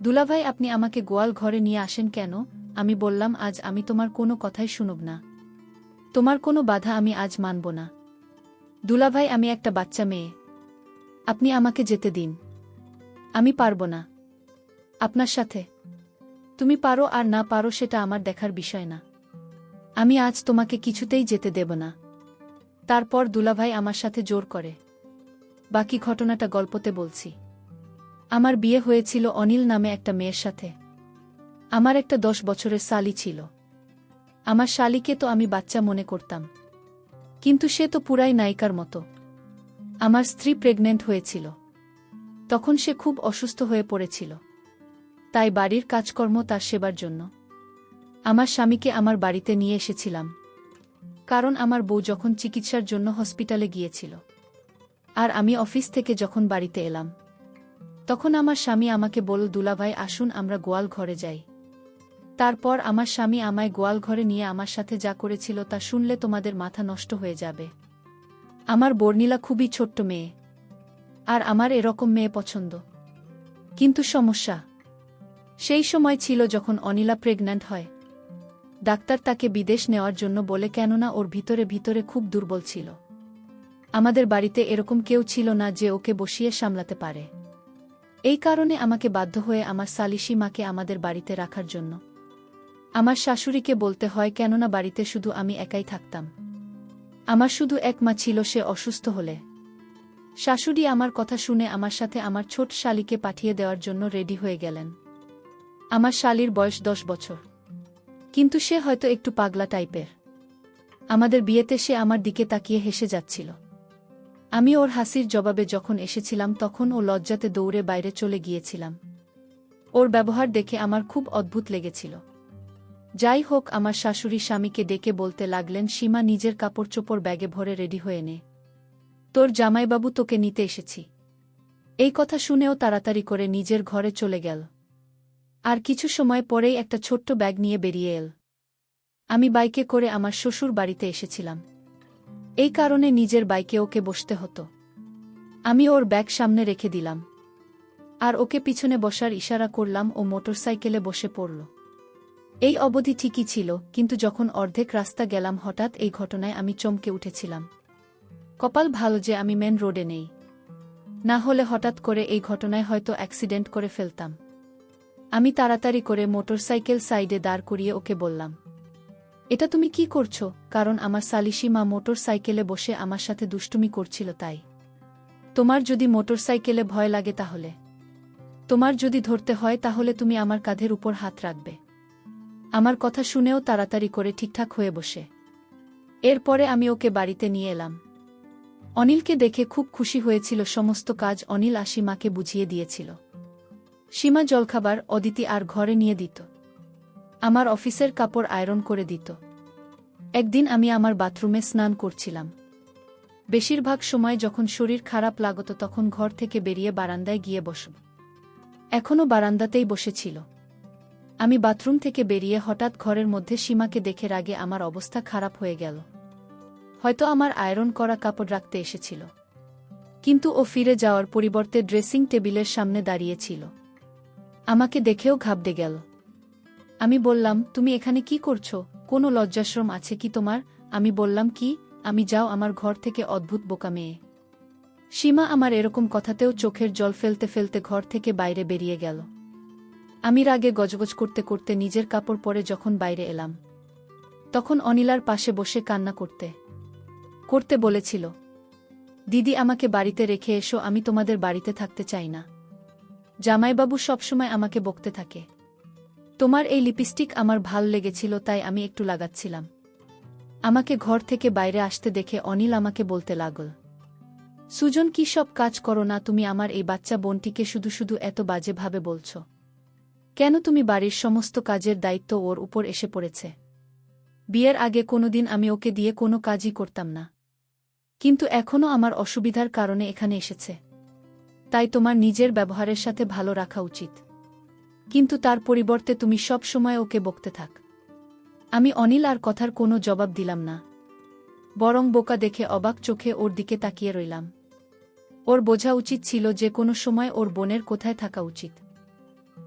দুলাভাই, আপনি আমাকে গোয়াল ঘরে নিয়ে আসেন কেন? আমি বললাম, আজ আমি তোমার কোনো কথাই শুনব না। তোমার কোনো বাধা আমি আজ মানব না। দুলাভাই, আমি একটা বাচ্চা মেয়ে। আপনি আমাকে যেতে দিন। আমি পারব না আপনার সাথে। তুমি পারো আর না পারো সেটা আমার দেখার বিষয় না। আমি আজ তোমাকে কিছুতেই যেতে দেব না। তারপর দুলাভাই আমার সাথে জোর করে। বাকি ঘটনাটা গল্পতে বলছি। আমার বিয়ে হয়েছিল অনিল নামে একটা মেয়ের সাথে। আমার একটা 10 বছরের শালি ছিল। আমার শালিকে তো আমি বাচ্চা মনে করতাম, কিন্তু সে তো পুরাই নায়িকার মতো। আমার স্ত্রী প্রেগনেন্ট হয়েছিল। তখন সে খুব অসুস্থ হয়ে পড়েছিল। তাই বাড়ির কাজকর্ম তার সেবার জন্য আমার স্বামীকে আমার বাড়িতে নিয়ে এসেছিলাম। কারণ আমার বউ যখন চিকিৎসার জন্য হসপিটালে গিয়েছিল আর আমি অফিস থেকে যখন বাড়িতে এলাম, তখন আমার স্বামী আমাকে বলল, দুলাভাই আসুন আমরা গোয়াল ঘরে যাই। তারপর আমার স্বামী আমায় গোয়াল ঘরে নিয়ে আমার সাথে যা করেছিল তা শুনলে তোমাদের মাথা নষ্ট হয়ে যাবে। আমার বর্ণিলা খুবই ছোট্ট মেয়ে, আর আমার এরকম মেয়ে পছন্দ। কিন্তু সমস্যা সেই সময় ছিল যখন অনিলা প্রেগন্যান্ট হয়। ডাক্তার তাকে বিদেশ নেওয়ার জন্য বলে, কেননা ওর ভিতরে ভিতরে খুব দুর্বল ছিল। আমাদের বাড়িতে এরকম কেউ ছিল না যে ওকে বসিয়ে সামলাতে পারে। এই কারণে আমাকে বাধ্য হয়ে আমার সালিশি মাকে আমাদের বাড়িতে রাখার জন্য আমার শাশুড়িকে বলতে হয়, কেননা বাড়িতে শুধু আমি একাই থাকতাম। আমার শুধু এক মা ছিল, সে অসুস্থ হলে শাশুড়ি আমার কথা শুনে আমার সাথে আমার ছোট শালিকে পাঠিয়ে দেওয়ার জন্য রেডি হয়ে গেলেন। আমার শালির বয়স 10 বছর, কিন্তু সে হয়তো একটু পাগলা টাইপের। আমাদের বিয়েতে সে আমার দিকে তাকিয়ে হেসে যাচ্ছিল। আমি ওর হাসির জবাবে যখন এসেছিলাম তখন ও লজ্জাতে দৌড়ে বাইরে চলে গিয়েছিলাম। ওর ব্যবহার দেখে আমার খুব অদ্ভুত লেগেছিল। যাই হোক, আমার শাশুড়ি স্বামীকে ডেকে বলতে লাগলেন, সীমা, নিজের কাপড় চোপড় ব্যাগে ভরে রেডি হয়ে নে, তোর জামাইবাবু তোকে নিতে এসেছি। এই কথা শুনেও তাড়াতাড়ি করে নিজের ঘরে চলে গেল। আর কিছু সময় পরেই একটা ছোট্ট ব্যাগ নিয়ে বেরিয়ে এল। আমি বাইকে করে আমার শ্বশুর বাড়িতে এসেছিলাম। এই কারণে নিজের বাইকে ওকে বসতে হতো। আমি ওর ব্যাগ সামনে রেখে দিলাম আর ওকে পিছনে বসার ইশারা করলাম। ও মোটরসাইকেলে বসে পড়ল। এই অবধি ঠিকই ছিল, কিন্তু যখন অর্ধেক রাস্তা গেলাম হঠাৎ এই ঘটনায় আমি চমকে উঠেছিলাম। কপাল ভালো যে আমি মেন রোডে নেই, না হলে হঠাৎ করে এই ঘটনায় হয়তো অ্যাক্সিডেন্ট করে ফেলতাম। আমি তাড়াতাড়ি করে মোটরসাইকেল সাইডে দাঁড় করিয়ে ওকে বললাম, এটা তুমি কি করছো? কারণ আমার সালিশি মা মোটরসাইকেলে বসে আমার সাথে দুষ্টুমি করছিল। তাই তোমার যদি মোটরসাইকেলে ভয় লাগে, তাহলে তোমার যদি ধরতে হয়, তাহলে তুমি আমার কাঁধের উপর হাত রাখবে। আমার কথা শুনেও তাড়াতাড়ি করে ঠিকঠাক হয়ে বসে এরপরে আমি ওকে বাড়িতে নিয়ে এলাম। অনিলকে দেখে খুব খুশি হয়েছিল। সমস্ত কাজ অনিল সীমাকে বুঝিয়ে দিয়েছিল। সীমা জলখাবার, অদিতি আর ঘরে নিয়ে দিত। আমার অফিসের কাপড় আয়রন করে দিত। একদিন আমি আমার বাথরুমে স্নান করছিলাম। বেশিরভাগ সময় যখন শরীর খারাপ লাগত তখন ঘর থেকে বেরিয়ে বারান্দায় গিয়ে বসব। এখনও বারান্দাতেই বসেছিল। আমি বাথরুম থেকে বেরিয়ে হঠাৎ ঘরের মধ্যে সীমাকে দেখে রাগে আমার অবস্থা খারাপ হয়ে গেল। হয়তো আমার আয়রন করা কাপড় রাখতে এসেছিল, কিন্তু ও ফিরে যাওয়ার পরিবর্তে ড্রেসিং টেবিলের সামনে দাঁড়িয়েছিল। আমাকে দেখেও ঘাবড়ে গেল। আমি বললাম, তুমি এখানে কি করছো? কোনো লজ্জাশরম আছে কি তোমার? আমি বললাম, কি? আমি যাও আমার ঘর থেকে, অদ্ভুত বোকা মেয়ে। সীমা আমার এরকম কথাতেও চোখের জল ফেলতে ফেলতে ঘর থেকে বাইরে বেরিয়ে গেল। আমি রাগে গজগজ করতে করতে নিজের কাপড় পরে যখন বাইরে এলাম, তখন অনিলার পাশে বসে কান্না করতে করতে বলেছিল, দিদি, আমাকে বাড়িতে রেখে এসো, আমি তোমাদের বাড়িতে থাকতে চাই না। জামাইবাবু সবসময় আমাকে বকতে থাকে। তোমার এই লিপস্টিক আমার ভাল লেগেছিল, তাই আমি একটু লাগাচ্ছিলাম। আমাকে ঘর থেকে বাইরে আসতে দেখে অনিল আমাকে বলতে লাগল, সুজন, কি সব কাজ করো না তুমি? আমার এই বাচ্চা বোনটিকে শুধু শুধু এত বাজেভাবে বলছ কেন? তুমি বাড়ির সমস্ত কাজের দায়িত্ব ওর উপর এসে পড়েছে। বিয়ের আগে কোনোদিন আমি ওকে দিয়ে কোনো কাজই করতাম না, কিন্তু এখনও আমার অসুবিধার কারণে এখানে এসেছে। তাই তোমার নিজের ব্যবহারের সাথে ভালো রাখা উচিত, কিন্তু তার পরিবর্তে তুমি সব সময় ওকে বকতে থাক। আমি অনিল আর কথার কোনো জবাব দিলাম না, বরং বোকা দেখে অবাক চোখে ওর দিকে তাকিয়ে রইলাম। ওর বোঝা উচিত ছিল যে কোনো সময় ওর বোনের কোথায় থাকা উচিত।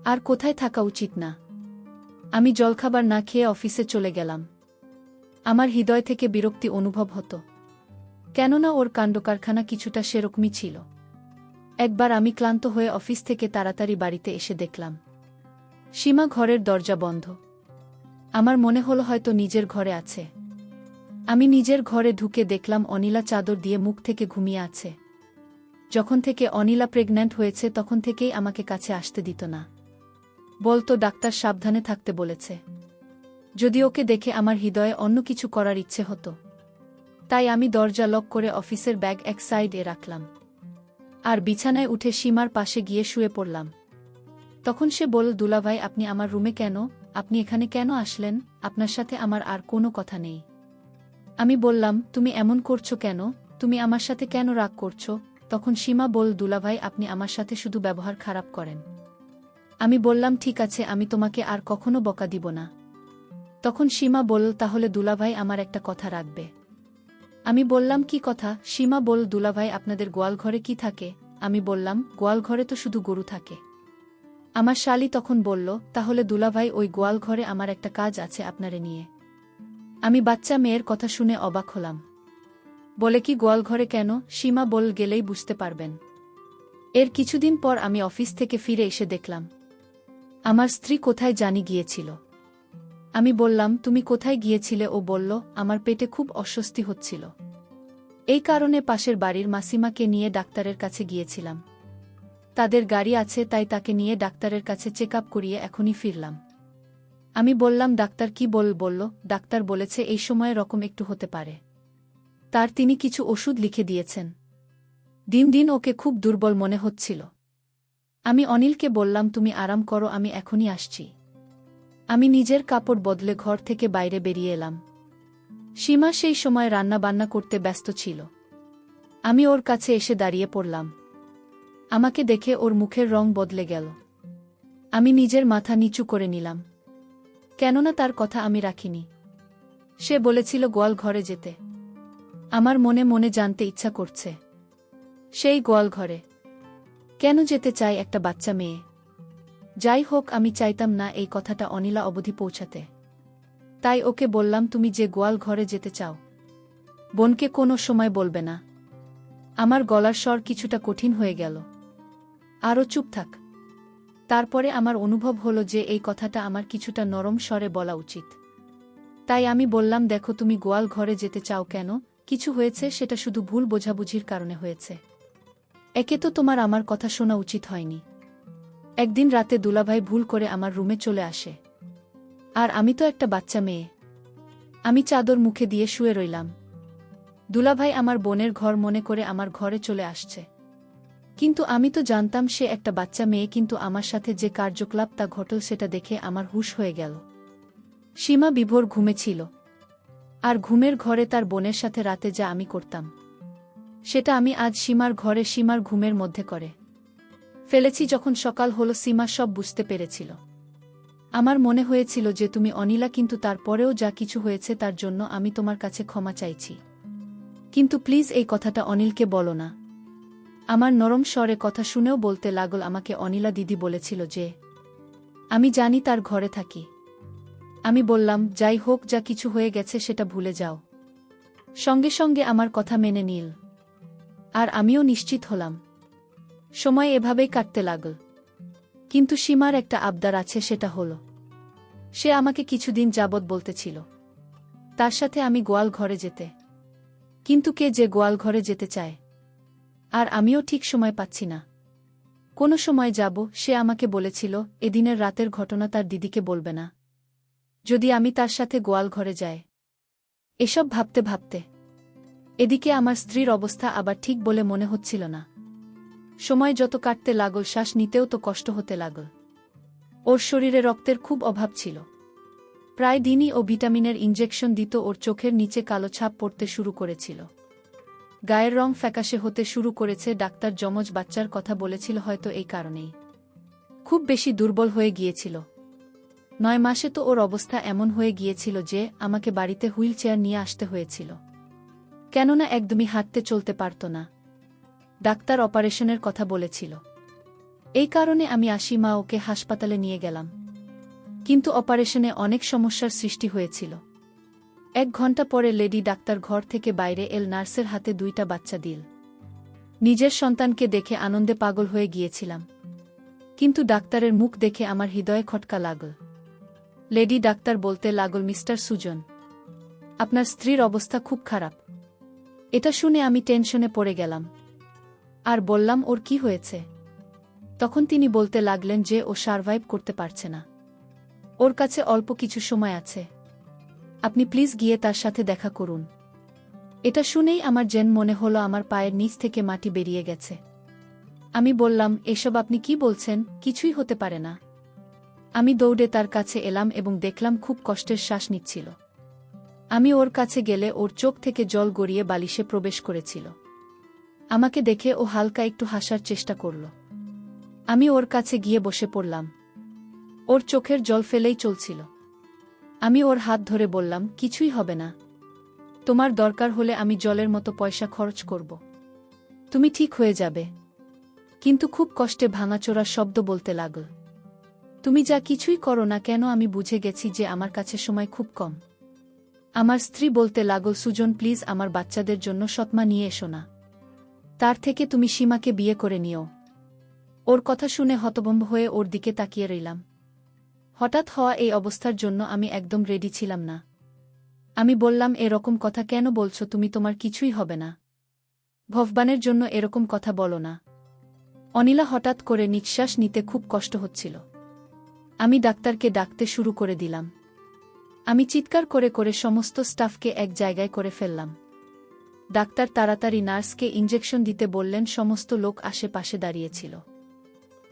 আর কোথায় থাকা উচিত না। আমি জলখাবার না খেয়ে অফিসে চলে গেলাম। আমার হৃদয় থেকে বিরক্তি অনুভব হতো, কেননা ওর কাণ্ডকারখানা কিছুটা সেরকমই ছিল। একবার আমি ক্লান্ত হয়ে অফিস থেকে তাড়াতাড়ি বাড়িতে এসে দেখলাম সীমা ঘরের দরজা বন্ধ। আমার মনে হলো হয়তো নিজের ঘরে আছে। আমি নিজের ঘরে ঢুকে দেখলাম অনিলা চাদর দিয়ে মুখ থেকে ঘুমিয়ে আছে। যখন থেকে অনিলা প্রেগন্যান্ট হয়েছে তখন থেকেই আমাকে কাছে আসতে দিত না। বলতো ডাক্তার সাবধানে থাকতে বলেছে। যদি ওকে দেখে আমার হৃদয়ে অন্য কিছু করার ইচ্ছে হতো। তাই আমি দরজা লক করে অফিসের ব্যাগ এক সাইডে রাখলাম আর বিছানায় উঠে সীমার পাশে গিয়ে শুয়ে পড়লাম। তখন সে বলল, দুলাভাই আপনি আমার রুমে কেন? আপনি এখানে কেন আসলেন? আপনার সাথে আমার আর কোনো কথা নেই। আমি বললাম, তুমি এমন করছো কেন? তুমি আমার সাথে কেন রাগ করছো? তখন সীমা বলল, দুলাভাই আপনি আমার সাথে শুধু ব্যবহার খারাপ করেন। আমি বললাম, ঠিক আছে, আমি তোমাকে আর কখনো বকা দিব না। তখন সীমা বলল, তাহলে দুলাভাই আমার একটা কথা রাখবে। আমি বললাম, কি কথা? সীমা বলল, দুলাভাই আপনাদের গোয়ালঘরে কি থাকে? আমি বললাম, গোয়ালঘরে তো শুধু গরু থাকে। আমার শালি তখন বলল, তাহলে দুলাভাই ওই গোয়ালঘরে আমার একটা কাজ আছে আপনারে নিয়ে। আমি বাচ্চা মেয়ের কথা শুনে অবাক হলাম। বলে, কি গোয়ালঘরে কেন? সীমা বলল, গেলেই বুঝতে পারবেন। এর কিছুদিন পর আমি অফিস থেকে ফিরে এসে দেখলাম আমার স্ত্রী কোথায় জানি গিয়েছিল। আমি বললাম, তুমি কোথায় গিয়েছিলে? ও বলল, আমার পেটে খুব অস্বস্তি হচ্ছিল। এই কারণে পাশের বাড়ির মাসিমাকে নিয়ে ডাক্তারের কাছে গিয়েছিলাম। তাদের গাড়ি আছে, তাই তাকে নিয়ে ডাক্তারের কাছে চেক আপ করিয়ে এখনই ফিরলাম। আমি বললাম, ডাক্তার কি বলল? ডাক্তার বলেছে এই সময় রকম একটু হতে পারে। তার তিনি কিছু ওষুধ লিখে দিয়েছেন। দিন দিন ওকে খুব দুর্বল মনে হচ্ছিল। আমি অনিলকে বললাম, তুমি আরাম করো, আমি এখনই আসছি। আমি নিজের কাপড় বদলে ঘর থেকে বাইরে বেরিয়ে এলাম। সীমা সেই সময় রান্না বান্না করতে ব্যস্ত ছিল। আমি ওর কাছে এসে দাঁড়িয়ে পড়লাম। আমাকে দেখে ওর মুখের রং বদলে গেল। আমি নিজের মাথা নিচু করে নিলাম, কেননা তার কথা আমি রাখিনি। সে বলেছিল গোয়াল ঘরে যেতে। আমার মনে মনে জানতে ইচ্ছা করছে, সেই গোয়াল ঘরে কেন যেতে চায় একটা বাচ্চা মেয়ে? যাই হোক, আমি চাইতাম না এই কথাটা অনিলা অবধি পৌঁছাতে। তাই ওকে বললাম, তুমি যে গোয়াল ঘরে যেতে চাও, বোনকে কোনো সময় বলবে না। আমার গলার স্বর কিছুটা কঠিন হয়ে গেল। আরও চুপ থাক। তারপরে আমার অনুভব হলো যে এই কথাটা আমার কিছুটা নরম স্বরে বলা উচিত। তাই আমি বললাম, দেখো, তুমি গোয়াল ঘরে যেতে চাও কেন? কিছু হয়েছে, সেটা শুধু ভুল বোঝাবুঝির কারণে হয়েছে। একে তো তোমার আমার কথা শোনা উচিত হয়নি। একদিন রাতে দুলাভাই ভুল করে আমার রুমে চলে আসে। আর আমি তো একটা বাচ্চা মেয়ে। আমি চাদর মুখে দিয়ে শুয়ে রইলাম। দুলাভাই আমার বোনের ঘর মনে করে আমার ঘরে চলে আসছে। কিন্তু আমি তো জানতাম সে একটা বাচ্চা মেয়ে, কিন্তু আমার সাথে যে কার্যকলাপ তা ঘটল সেটা দেখে আমার হুঁশ হয়ে গেল। সীমা বিভোর ঘুমে ছিল। আর ঘুমের ঘরে তার বোনের সাথে রাতে যা আমি করতাম, সেটা আমি আজ সীমার ঘরে সীমার ঘুমের মধ্যে করে ফেলেছি। যখন সকাল হলো, সীমা সব বুঝতে পেরেছিল। আমার মনে হয়েছিল যে তুমি অনিলা, কিন্তু তারপরেও যা কিছু হয়েছে তার জন্য আমি তোমার কাছে ক্ষমা চাইছি। কিন্তু প্লিজ এই কথাটা অনিলকে বলো না। আমার নরম স্বরে কথা শুনেও বলতে লাগল, আমাকে অনিলা দিদি বলেছিল যে আমি জানি তার ঘরে থাকি। আমি বললাম, যাই হোক, যা কিছু হয়ে গেছে সেটা ভুলে যাও। সঙ্গে সঙ্গে আমার কথা মেনে নিল। আর আমিও নিশ্চিত হলাম। সময় এভাবেই কাটতে লাগল। কিন্তু সীমার একটা আবদার আছে, সেটা হলো সে আমাকে কিছুদিন যাবৎ বলতেছিল তার সাথে আমি গোয়াল ঘরে যেতে। কিন্তু কে যে গোয়াল ঘরে যেতে চায়? আর আমিও ঠিক সময় পাচ্ছি না। কোনো সময় যাব। সে আমাকে বলেছিল এদিনের রাতের ঘটনা তার দিদিকে বলবে না, যদি আমি তার সাথে গোয়াল ঘরে যাই। এসব ভাবতে ভাবতে এদিকে আমার স্ত্রীর অবস্থা আবার ঠিক বলে মনে হচ্ছিল না। সময় যত কাটতে লাগল, শ্বাস নিতেও তো কষ্ট হতে লাগল। ওর শরীরে রক্তের খুব অভাব ছিল। প্রায় দিনই ও ভিটামিনের ইনজেকশন দিত। ওর চোখের নিচে কালো ছাপ পড়তে শুরু করেছিল। গায়ের রং ফ্যাকাশে হতে শুরু করেছে। ডাক্তার যমজ বাচ্চার কথা বলেছিল, হয়তো এই কারণেই খুব বেশি দুর্বল হয়ে গিয়েছিল। 9 মাসে তো ওর অবস্থা এমন হয়ে গিয়েছিল যে আমাকে বাড়িতে হুইল চেয়ার নিয়ে আসতে হয়েছিল, কেননা একদমই হাঁটতে চলতে পারত না। ডাক্তার অপারেশনের কথা বলেছিল। এই কারণে আমি আসি মা ওকে হাসপাতালে নিয়ে গেলাম। কিন্তু অপারেশনে অনেক সমস্যার সৃষ্টি হয়েছিল। 1 ঘন্টা পরে লেডি ডাক্তার ঘর থেকে বাইরে এল, নার্সের হাতে 2টা বাচ্চা দিল। নিজের সন্তানকে দেখে আনন্দে পাগল হয়ে গিয়েছিলাম। কিন্তু ডাক্তারের মুখ দেখে আমার হৃদয়ে খটকা লাগল। লেডি ডাক্তার বলতে লাগল, মিস্টার সুজন, আপনার স্ত্রীর অবস্থা খুব খারাপ। এটা শুনে আমি টেনশনে পড়ে গেলাম আর বললাম, ওর কি হয়েছে? তখন তিনি বলতে লাগলেন যে ও সারভাইভ করতে পারছে না, ওর কাছে অল্প কিছু সময় আছে, আপনি প্লিজ গিয়ে তার সাথে দেখা করুন। এটা শুনেই আমার যেন মনে হলো আমার পায়ের নিচ থেকে মাটি বেরিয়ে গেছে। আমি বললাম, এসব আপনি কি বলছেন? কিছুই হতে পারে না। আমি দৌড়ে তার কাছে এলাম এবং দেখলাম খুব কষ্টের শ্বাস নিচ্ছিল। আমি ওর কাছে গেলে ওর চোখ থেকে জল গড়িয়ে বালিশে প্রবেশ করেছিল। আমাকে দেখে ও হালকা একটু হাসার চেষ্টা করল। আমি ওর কাছে গিয়ে বসে পড়লাম। ওর চোখের জল ফেলেই চলছিল। আমি ওর হাত ধরে বললাম, কিছুই হবে না, তোমার দরকার হলে আমি জলের মতো পয়সা খরচ করব, তুমি ঠিক হয়ে যাবে। কিন্তু খুব কষ্টে ভাঙাচোরা শব্দ বলতে লাগল, তুমি যা কিছুই করো না কেন আমি বুঝে গেছি যে আমার কাছে সময় খুব কম। আমার স্ত্রী বলতে লাগল, সুজন প্লিজ আমার বাচ্চাদের জন্য সৎমা নিয়ে এসো না, তার থেকে তুমি সীমাকে বিয়ে করে নিও। ওর কথা শুনে হতভম্ব হয়ে ওর দিকে তাকিয়ে রইলাম। হঠাৎ হওয়া এই অবস্থার জন্য আমি একদম রেডি ছিলাম না। আমি বললাম, এরকম কথা কেন বলছো তুমি? তোমার কিছুই হবে না, ভগবানের জন্য এরকম কথা বলো না। অনিলা হঠাৎ করে নিঃশ্বাস নিতে খুব কষ্ট হচ্ছিল। আমি ডাক্তারকে ডাকতে শুরু করে দিলাম। আমি চিৎকার করে করে সমস্ত স্টাফকে এক জায়গায় করে ফেললাম। ডাক্তার তাড়াতাড়ি নার্সকে ইঞ্জেকশন দিতে বললেন। সমস্ত লোক আশেপাশে দাঁড়িয়েছিল।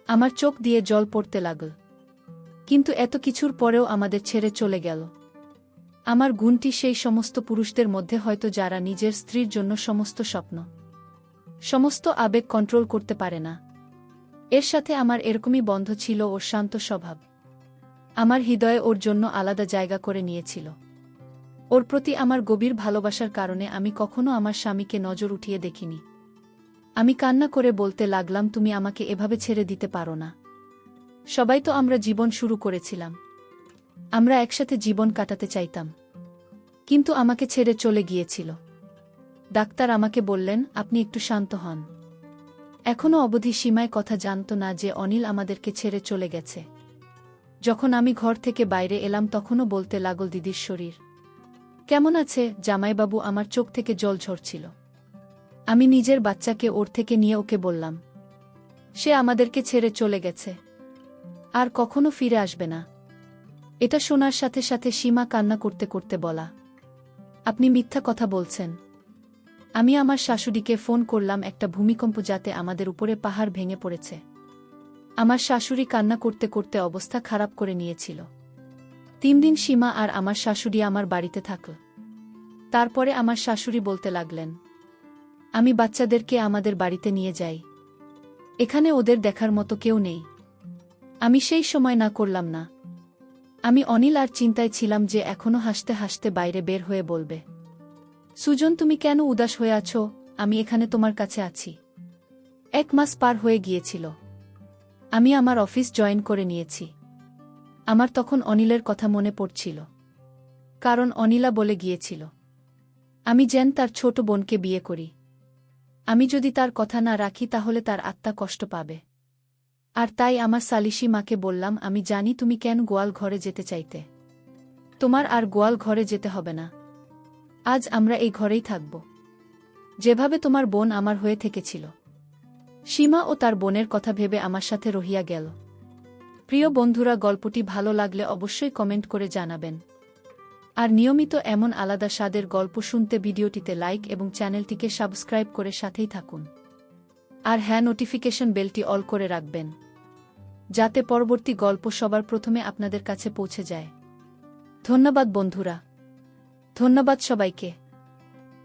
আমার চোখ দিয়ে জল পড়তে লাগল। কিন্তু এত কিছুর পরেও আমাদের ছেড়ে চলে গেল। আমার গুণটি সেই সমস্ত পুরুষদের মধ্যে হয়তো যারা নিজের স্ত্রীর জন্য সমস্ত স্বপ্ন, সমস্ত আবেগ কন্ট্রোল করতে পারে না। এর সাথে আমার এরকমই বন্ধ ছিল ওর শান্ত স্বভাব। আমার হৃদয়ে ওর জন্য আলাদা জায়গা করে নিয়েছিল। ওর প্রতি আমার গভীর ভালোবাসার কারণে আমি কখনো আমার স্বামীকে নজর উঠিয়ে দেখিনি। আমি কান্না করে বলতে লাগলাম, তুমি আমাকে এভাবে ছেড়ে দিতে পারো না। সবাই তো আমরা জীবন শুরু করেছিলাম, আমরা একসাথে জীবন কাটাতে চাইতাম, কিন্তু আমাকে ছেড়ে চলে গিয়েছিল। ডাক্তার আমাকে বললেন, আপনি একটু শান্ত হন। এখনও অবধি সীমায় কথা জানত না যে অনিল আমাদেরকে ছেড়ে চলে গেছে। যখন আমি ঘর থেকে বাইরে এলাম তখনও বলতে লাগল, দিদির শরীর কেমন আছে জামাইবাবু? আমার চোখ থেকে জল ঝরছিল। আমি নিজের বাচ্চাকে ওর থেকে নিয়ে ওকে বললাম, সে আমাদেরকে ছেড়ে চলে গেছে, আর কখনো ফিরে আসবে না। এটা শোনার সাথে সাথে সীমা কান্না করতে করতে বলা, আপনি মিথ্যা কথা বলছেন। আমি আমার শাশুড়িকে ফোন করলাম, একটা ভূমিকম্প যাতে আমাদের উপরে পাহাড় ভেঙে পড়েছে। আমার শাশুড়ি কান্না করতে করতে অবস্থা খারাপ করে নিয়েছিল। 3 দিন সীমা আর আমার শাশুড়ি আমার বাড়িতে থাকল। তারপরে আমার শাশুড়ি বলতে লাগলেন, আমি বাচ্চাদেরকে আমাদের বাড়িতে নিয়ে যাই, এখানে ওদের দেখার মতো কেউ নেই। আমি সেই সময় না করলাম না। আমি অনিল আর চিন্তায় ছিলাম যে এখনো হাসতে হাসতে বাইরে বের হয়ে বলবে, সুজন তুমি কেন উদাস হয়ে আছো? আমি এখানে তোমার কাছে আছি। 1 মাস পার হয়ে গিয়েছিল। আমি আমার অফিস জয়েন করে নিয়েছি। আমার তখন অনিলের কথা মনে পড়ছিল, কারণ অনিলা বলে গিয়েছিল আমি যেন তার ছোট বোনকে বিয়ে করি। আমি যদি তার কথা না রাখি তাহলে তার আত্মা কষ্ট পাবে। আর তাই আমার সালিশি মাকে বললাম, আমি জানি তুমি কেন গোয়াল ঘরে যেতে চাইতে, তোমার আর গোয়াল ঘরে যেতে হবে না। আজ আমরা এই ঘরেই থাকব, যেভাবে তোমার বোন আমার হয়ে থেকেছিল। সীমা ও তার বোনের কথা ভেবে আমার সাথে রহিয়া গেল। প্রিয় বন্ধুরা, গল্পটি ভালো লাগলে অবশ্যই কমেন্ট করে জানাবেন। আর নিয়মিত এমন আলাদা স্বাদের গল্প শুনতে ভিডিওটিতে লাইক এবং চ্যানেলটিকে সাবস্ক্রাইব করে সাথেই থাকুন। আর হ্যাঁ, নোটিফিকেশন বেলটি অল করে রাখবেন, যাতে পরবর্তী গল্প সবার প্রথমে আপনাদের কাছে পৌঁছে যায়। ধন্যবাদ বন্ধুরা, ধন্যবাদ সবাইকে।